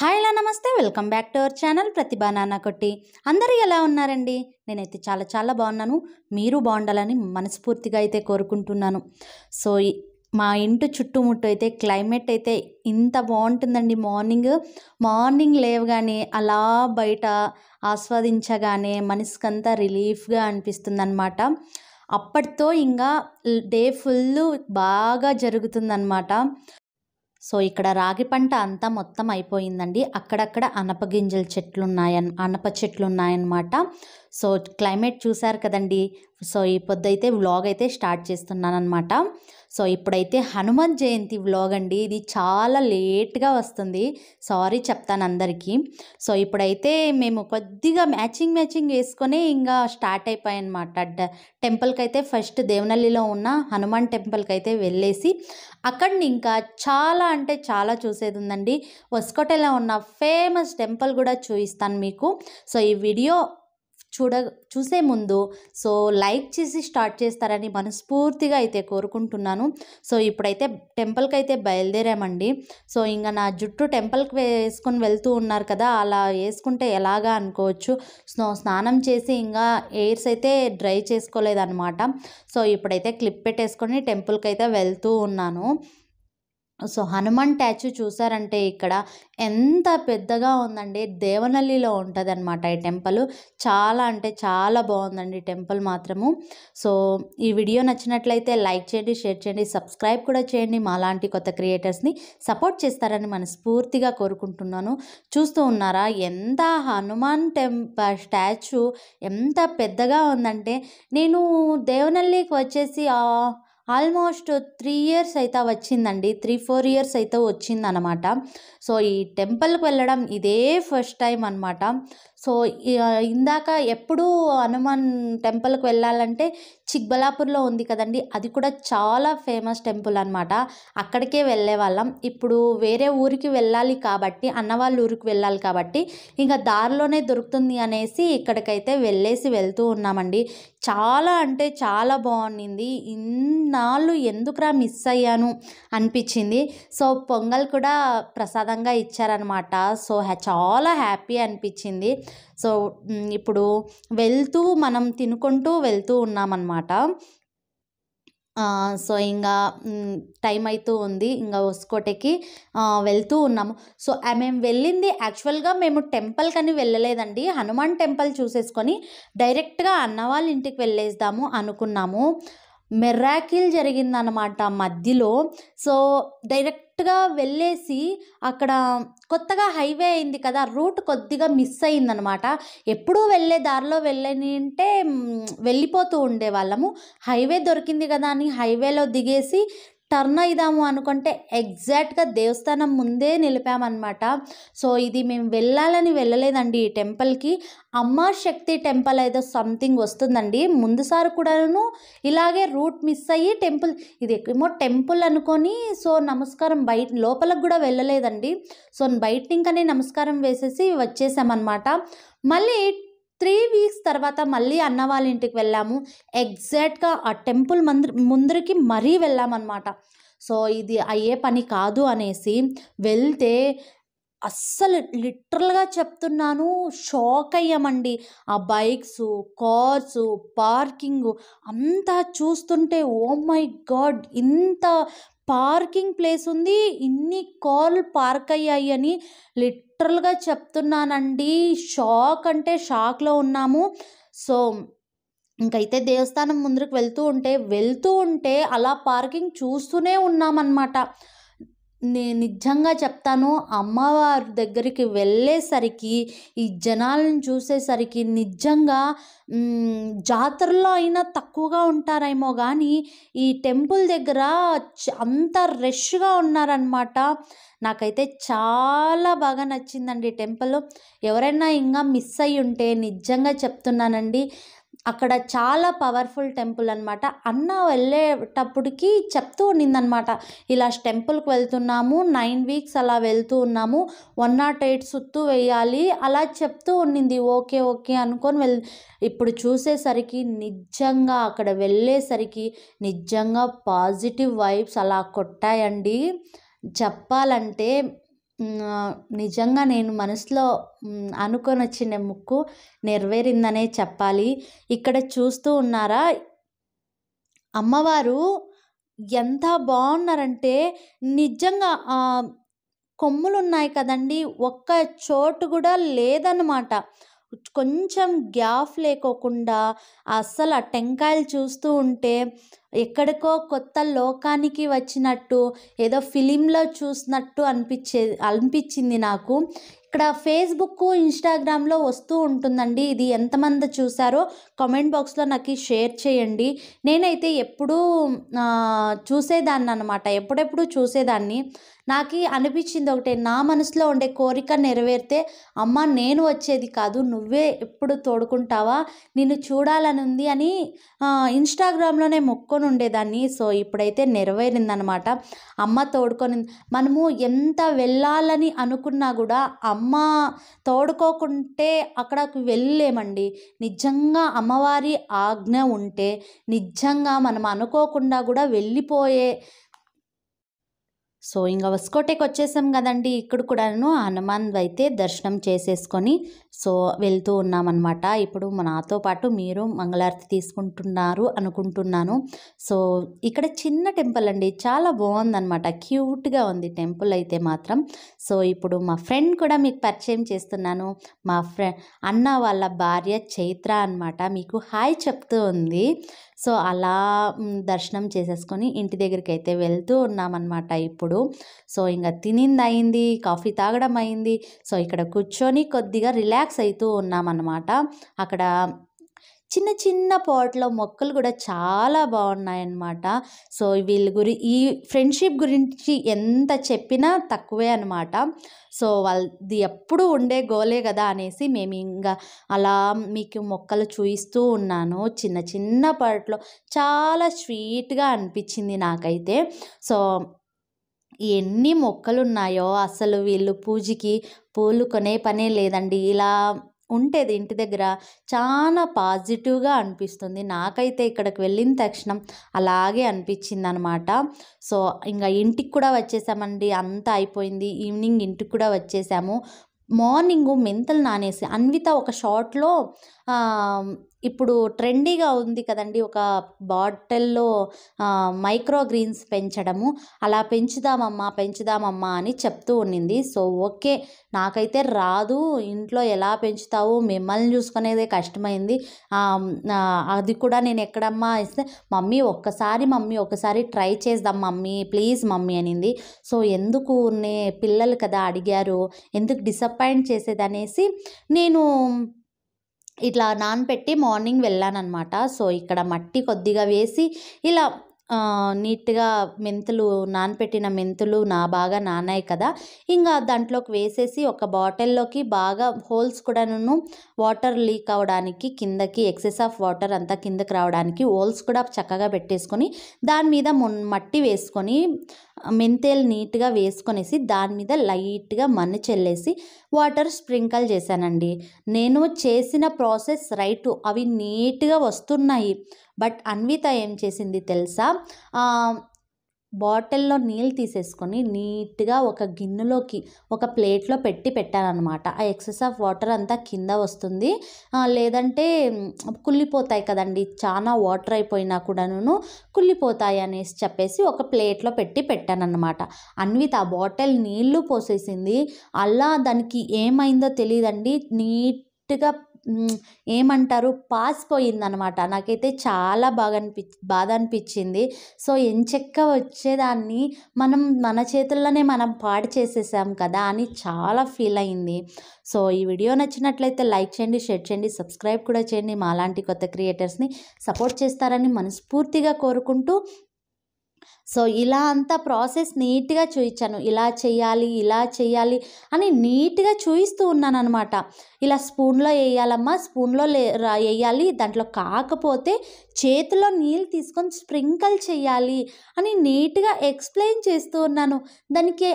Hi hello నమస్తే welcome back to our channel ప్రతిభా నాన్న కొట్టి. అందరూ ఎలా ఉన్నారండి? నేనైతే చాలా చాలా బాగున్నాను. మీరు బాగుండాలని మనస్ఫూర్తిగా అయితే కోరుకుంటున్నాను. సో మా ఇంటి చుట్టుముట్టు అయితే క్లైమేట్ అయితే ఇంత బాగుంటుందండి. మార్నింగ్ లేవగానే అలా బయట ఆస్వాదించగానే మనసుకంతా రిలీఫ్గా అనిపిస్తుంది అనమాట. అప్పటితో ఇంకా డే ఫుల్ బాగా జరుగుతుందన్నమాట. సో ఇక్కడ రాగి పంట అంతా మొత్తం అయిపోయిందండి. అక్కడక్కడ అనప చెట్లు ఉన్నాయన్నమాట. సో క్లైమేట్ చూసారు కదండి. సో ఈ పొద్దైతే వ్లాగ్ అయితే స్టార్ట్ చేస్తున్నానమాట. సో ఇప్పుడైతే హనుమాన్ జయంతి వ్లాగ్ అండి. ఇది చాలా లేట్గా వస్తుంది, సారీ చెప్తాను అందరికీ. సో ఇప్పుడైతే మేము కొద్దిగా మ్యాచింగ్ వేసుకొని ఇంకా స్టార్ట్ అయిపోయాయన్నమాట. టెంపుల్కి అయితే ఫస్ట్ దేవనల్లిలో ఉన్న హనుమాన్ టెంపుల్కి అయితే వెళ్ళేసి అక్కడిని ఇంకా చాలా అంటే చాలా చూసేది ఉందండి. హొసకోటలో ఉన్న ఫేమస్ టెంపుల్ కూడా చూపిస్తాను మీకు. సో ఈ వీడియో చూసే ముందు సో లైక్ చేసి స్టార్ట్ చేస్తారని మనస్ఫూర్తిగా అయితే కోరుకుంటున్నాను. సో ఇప్పుడైతే టెంపుల్కి అయితే బయలుదేరామండి. సో ఇంకా నా జుట్టు టెంపుల్కి వేసుకొని వెళ్తూ ఉన్నారు కదా, అలా వేసుకుంటే ఎలాగా అనుకోవచ్చు. స్నానం చేసి ఇంకా ఎయిర్స్ అయితే డ్రై చేసుకోలేదన్నమాట. సో ఇప్పుడైతే క్లిప్ పెట్టేసుకొని టెంపుల్కి అయితే వెళ్తూ ఉన్నాను. సో హనుమాన్ స్టాచ్యూ చూసారంటే ఇక్కడ ఎంత పెద్దగా ఉందండి. దేవనల్లిలో ఉంటుంది అనమాట ఈ టెంపుల్. చాలా అంటే చాలా బాగుందండి టెంపుల్ మాత్రము. సో ఈ వీడియో నచ్చినట్లయితే లైక్ చేయండి, షేర్ చేయండి, సబ్స్క్రైబ్ కూడా చేయండి. మాలాంటి కొత్త క్రియేటర్స్ని సపోర్ట్ చేస్తారని మనస్ఫూర్తిగా కోరుకుంటున్నాను. చూస్తూ ఉన్నారా ఎంత హనుమాన్ స్టాచ్యూ ఎంత పెద్దగా ఉందంటే, నేను దేవనల్లికి వచ్చేసి ఆల్మోస్ట్ 3 years అయితే వచ్చిందండి. 3-4 years అయితే వచ్చిందనమాట. సో ఈ టెంపుల్కి వెళ్ళడం ఇదే ఫస్ట్ టైం అనమాట. సో ఇందాక ఎప్పుడూ హనుమాన్ టెంపుల్కి వెళ్ళాలంటే చిక్బలాపూర్లో ఉంది కదండి, అది కూడా చాలా ఫేమస్ టెంపుల్ అనమాట. అక్కడికే వెళ్ళే వాళ్ళం. ఇప్పుడు వేరే ఊరికి వెళ్ళాలి కాబట్టి, అన్నవాళ్ళ ఊరికి వెళ్ళాలి కాబట్టి ఇంకా దారిలోనే దొరుకుతుంది అనేసి ఇక్కడికైతే వెళ్తూ ఉన్నామండి. చాలా అంటే చాలా బాగుండింది. ఇన్నాళ్ళు ఎందుకురా మిస్ అయ్యాను అనిపించింది. సో పొంగల్ కూడా ప్రసాదంగా ఇచ్చారనమాట. సో చాలా హ్యాపీ అనిపించింది. సో ఇప్పుడు మనం తినుకుంటూ వెళ్తూ ఉన్నామన్నమాట. సో ఇంకా టైం అవుతూ ఉంది, ఇంకా హొసకోటకి వెళ్తూ ఉన్నాము. సో మేము వెళ్ళింది యాక్చువల్గా మేము టెంపుల్కని వెళ్ళలేదండి. హనుమాన్ టెంపుల్ చూసేసుకొని డైరెక్ట్గా అన్న వాళ్ళ ఇంటికి వెళ్ళేద్దాము అనుకున్నాము. మిరాకిల్ జరిగిందనమాట మధ్యలో. సో డైరెక్ట్గా వెళ్ళేసి అక్కడ కొత్తగా హైవే అయింది కదా, రూట్ కొద్దిగా మిస్ అయిందనమాట. ఎప్పుడూ వెళ్ళే దారిలో అంటే వెళ్ళిపోతూ ఉండేవాళ్ళము. హైవే దొరికింది కదా అని హైవేలో దిగేసి టర్న్ అయిదాము అనుకుంటే ఎగ్జాక్ట్గా దేవస్థానం ముందే నిలిపామన్నమాట. సో ఇది మేము వెళ్ళాలని వెళ్ళలేదండి ఈ టెంపుల్కి. అమ్మ శక్తి టెంపుల్ ఏదో సంథింగ్ వస్తుందండి. ముందుసారి కూడాను ఇలాగే రూట్ మిస్ అయ్యి ఇది ఏమో టెంపుల్ అనుకొని సో నమస్కారం లోపలికి కూడా వెళ్ళలేదండి. సో బయట ఇంకనే నమస్కారం వేసేసి వచ్చేసామన్నమాట. మళ్ళీ 3 weeks తర్వాత మళ్ళీ అన్న వాళ్ళ ఇంటికి వెళ్ళాము. ఎగ్జాక్ట్గా ఆ టెంపుల్ ముందరికి మరీ వెళ్ళామన్నమాట. సో ఇది అయ్యే పని కాదు అనేసి వెళ్తే అస్సలు లిటరల్గా చెప్తున్నాను షాక్ అయ్యామండి. ఆ బైక్స్, కార్స్, పార్కింగ్ అంతా చూస్తుంటే ఓ మై గాడ్, ఇంత పార్కింగ్ ప్లేస్ ఉంది, ఇన్ని కార్లు పార్క్ అయ్యాయి అని లిటరల్గా చెప్తున్నానండి. షాక్ అంటే షాక్లో ఉన్నాము. సో ఇంకైతే దేవస్థానం ముందుకు వెళ్తూ ఉంటే అలా పార్కింగ్ చూస్తూనే ఉన్నామన్నమాట. నిజంగా చెప్తాను, అమ్మవారి దగ్గరికి వెళ్ళేసరికి ఈ జనాలను చూసేసరికి నిజంగా జాతరలో అయినా తక్కువగా ఉంటారేమో కానీ ఈ టెంపుల్ దగ్గర అంత రష్గా ఉన్నారనమాట. నాకైతే చాలా బాగా నచ్చిందండి టెంపుల్. ఎవరైనా ఇంకా మిస్ అయ్యి ఉంటే నిజంగా చెప్తున్నానండి, అక్కడ చాలా పవర్ఫుల్ టెంపుల్ అనమాట. అన్న వెళ్ళేటప్పటికి చెప్తూ ఉండిందనమాట, ఇలా టెంపుల్కి వెళ్తున్నాము, 9 weeks అలా వెళ్తూ ఉన్నాము, 108 సుత్తు వేయాలి అలా చెప్తూ ఉండింది. ఓకే అనుకొని ఇప్పుడు చూసేసరికి నిజంగా అక్కడ వెళ్ళేసరికి నిజంగా పాజిటివ్ వైబ్స్ అలా కొట్టాయండి. చెప్పాలంటే నిజంగా నేను మనసులో అనుకొని వచ్చిన మొక్కు నెరవేరిందనే చెప్పాలి. ఇక్కడ చూస్తూ ఉన్నారా? అమ్మవారు ఎంత బాగున్నారంటే నిజంగా కొమ్ములున్నాయి కదండీ! ఒక్క చోటు కూడా లేదన్నమాట. కొంచెం గ్యాప్ లేకోకుండా అస్సలు ఆ టెంకాయలు చూస్తూ ఉంటే ఎక్కడికో కొత్త లోకానికి వచ్చినట్టు, ఏదో ఫిలింలో చూసినట్టు అనిపించింది నాకు. ఇక్కడ ఫేస్‌బుక్, ఇన్‌స్టాగ్రామ్‌లో వస్తూ ఉంటుందండి. ఇది ఎంతమంది చూసారో కామెంట్ బాక్స్‌లో నాకు షేర్ చేయండి. నేనైతే ఎప్పుడూ చూసేదాన్ననమాట. ఎప్పుడెప్పుడు చూసేదాన్ని. నాకి అనిపించింది ఒకటే, నా మనసులో ఉండే కోరిక నెరవేరితే అమ్మ నేను వచ్చేది కాదు, నువ్వే ఎప్పుడు తోడుకుంటావా, నిన్ను చూడాలని ఉంది అని ఇన్‌స్టాగ్రామ్‌లోనే మొక్కుకొని ఉండేదాన్ని. సో ఇప్పుడైతే నెరవేరిందనమాట. అమ్మ తోడుకొని మనము ఎంత వెళ్ళాలని అనుకున్నా కూడా అమ్మ తోడుకోకుంటే అక్కడికి వెళ్ళలేమండి. నిజంగా అమ్మవారి ఆజ్ఞ ఉంటే నిజంగా మనం అనుకోకుండా కూడా వెళ్ళిపోయే. సో ఇంక హొసకోటకి వచ్చేసాం కదండి. ఇక్కడ కూడాను హనుమాన్ అయితే దర్శనం చేసేసుకొని సో వెళ్తూ ఉన్నామన్నమాట. ఇప్పుడు నాతో పాటు మీరు మంగళారతి తీసుకుంటున్నారు అనుకుంటున్నాను. సో ఇక్కడ చిన్న టెంపుల్ అండి, చాలా బాగుందన్నమాట. క్యూట్గా ఉంది టెంపుల్ అయితే మాత్రం. సో ఇప్పుడు మా ఫ్రెండ్ కూడా మీకు పరిచయం చేస్తున్నాను. మా అన్న వాళ్ళ భార్య చైత్ర అన్నమాట. మీకు హాయ్ చెప్తూ ఉంది. సో అలా దర్శనం చేసేసుకొని ఇంటి దగ్గరికి అయితే వెళ్తూ ఉన్నామన్నమాట ఇప్పుడు. సో ఇంకా తినింది అయింది, కాఫీ తాగడం అయింది. సో ఇక్కడ కూర్చొని కొద్దిగా రిలాక్స్ అవుతూ ఉన్నామన్నమాట. అక్కడ చిన్న చిన్న పాట్లో మొక్కలు కూడా చాలా బాగున్నాయన్నమాట. సో ఈ ఫ్రెండ్షిప్ గురించి ఎంత చెప్పినా తక్కువే అనమాట. సో వాళ్ళది ఎప్పుడు ఉండే గోలే కదా అనేసి మేము ఇంకా అలా మీకు మొక్కలు చూపిస్తూ ఉన్నాను. చిన్న చిన్న పాట్లో చాలా స్వీట్గా అనిపించింది నాకైతే. సో ఎన్ని మొక్కలు ఉన్నాయో అసలు వీళ్ళు పూజకి పూలు కొనే పనే లేదండి. ఇలా ఉంటేది ఇంటి దగ్గర చాలా పాజిటివ్గా అనిపిస్తుంది. నాకైతే ఇక్కడికి వెళ్ళిన తక్షణం అలాగే అనిపించింది అనమాట. సో ఇంకా ఇంటికి కూడా వచ్చేసామండి. అంతా అయిపోయింది. ఈవినింగ్ ఇంటికి కూడా వచ్చేసాము. మార్నింగు మెంతులు నానేసి అన్విత ఒక షార్ట్లో ఇప్పుడు ట్రెండీగా ఉంది కదండి, ఒక బాటిల్లో మైక్రో గ్రీన్స్ పెంచడము, అలా పెంచుదామమ్మా అని చెప్తూ ఉండింది. సో ఓకే, నాకైతే రాదు, ఇంట్లో ఎలా పెంచుతావు, మిమ్మల్ని చూసుకునేదే కష్టమైంది, అది కూడా నేను ఎక్కడమ్మా ఇస్తే మమ్మీ ఒకసారి ట్రై చేద్దాం మమ్మీ ప్లీజ్ మమ్మీ అనింది. సో ఎందుకు పిల్లలు కదా అడిగారు, ఎందుకు డిసప్పాయింట్ చేసేదనేసి నేను ఇట్లా నానపెట్టి మార్నింగ్ వెళ్ళానన్నమాట. సో ఇక్కడ మట్టి కొద్దిగా వేసి ఇలా నీట్గా నానపెట్టిన మెంతులు బాగా నానాయి కదా, ఇంకా దాంట్లోకి వేసేసి ఒక బాటిల్లోకి బాగా హోల్స్ కూడాను వాటర్ లీక్ అవ్వడానికి, కిందకి ఎక్సెస్ ఆఫ్ వాటర్ అంతా కిందకి రావడానికి హోల్స్ కూడా చక్కగా పెట్టేసుకొని దాని మీద మట్టి వేసుకొని మెంతేలు నీట్గా వేసుకొనేసి దాని మీద లైట్గా మన్ను చల్లేసి వాటర్ స్ప్రింకల్ చేశానండి. నేను చేసిన ప్రాసెస్ రైటు, అవి నీట్గా వస్తున్నాయి. బట్ అన్విత ఏం చేసింది తెలుసా, బాటిల్లో నీళ్ళు తీసేసుకొని నీట్గా ఒక గిన్నెలోకి ఒక ప్లేట్లో పెట్టానన్నమాట. ఆ ఎక్సెస్ ఆఫ్ వాటర్ అంతా కింద వస్తుంది, లేదంటే కుళ్ళిపోతాయి కదండి, చాలా వాటర్ అయిపోయినా కూడాను కుళ్ళిపోతాయి అనేసి చెప్పేసి ఒక ప్లేట్లో పెట్టానన్నమాట. అన్విత ఆ బాటిల్ నీళ్లు పోసేసింది. అలా దానికి ఏమైందో తెలియదండి, నీట్గా ఏమంటారు పాసిపోయిందనమాట. నాకైతే చాలా బాధ అనిపించింది. సో ఎంచక్క వచ్చేదాన్ని మన చేతుల్లోనే మనం పాడు చేసేసాం కదా అని చాలా ఫీల్ అయింది. సో ఈ వీడియో నచ్చినట్లయితే లైక్ చేయండి, షేర్ చేయండి, సబ్స్క్రైబ్ కూడా చేయండి. మాలాంటి కొత్త క్రియేటర్స్ని సపోర్ట్ చేస్తారని మనస్ఫూర్తిగా కోరుకుంటూ, సో ఇలా అంతా ప్రాసెస్ నీట్గా చూపించాను. ఇలా చేయాలి అని నీట్గా చూపిస్తూ ఉన్నాను అనమాట. ఇలా స్పూన్లో వేయాలమ్మా, స్పూన్లో వేయాలి, దాంట్లో కాకపోతే చేతిలో నీళ్ళు తీసుకొని స్ప్రింకల్ చేయాలి అని నీట్గా ఎక్స్ప్లెయిన్ చేస్తూ ఉన్నాను. దానికి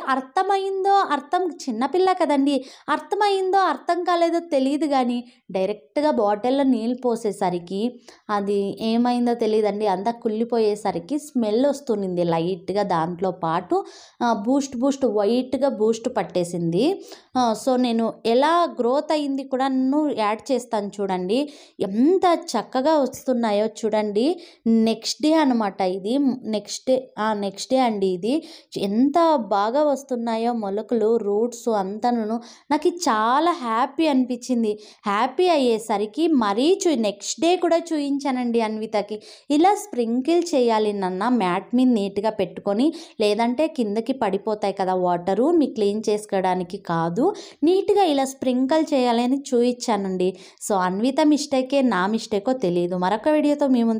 చిన్నపిల్ల కదండి, అర్థమైందో అర్థం కాలేదో తెలియదు, కానీ డైరెక్ట్గా బాటిల్లో నీళ్ళు పోసేసరికి అది ఏమైందో తెలియదండి, అంతా కుళ్ళిపోయేసరికి స్మెల్ వస్తుంది లైట్గా దాంట్లో పాటు బూస్ట్ వైట్గా బూస్ట్ పట్టేసింది. సో నేను ఎలా గ్రోత్ అయింది కూడా యాడ్ చేస్తాను చూడండి. ఎంత చక్కగా వస్తున్నాయో చూడండి. నెక్స్ట్ డే అనమాట ఇది. నెక్స్ట్ డే అండి ఇది. ఎంత బాగా వస్తున్నాయో మొలకలు, రూట్స్ అంతాను. నాకు చాలా హ్యాపీ అనిపించింది. హ్యాపీ అయ్యేసరికి మరీ నెక్స్ట్ డే కూడా చూయించానండి అన్వితకి. ఇలా స్ప్రింకిల్ చేయాలి నాన్న, మ్యాట్ మీద నీట్గా పెట్టుకొని, లేదంటే కిందకి పడిపోతాయి కదా వాటరు, మీ క్లీన్ చేసుకోవడానికి కాదు, నీట్గా ఇలా స్ప్రింకిల్ చేయాలని చూయించానండి. సో అన్విత మిస్టేకే నా మిస్టేకో తెలియదు. మరొక వీడియోతో మీ ముందు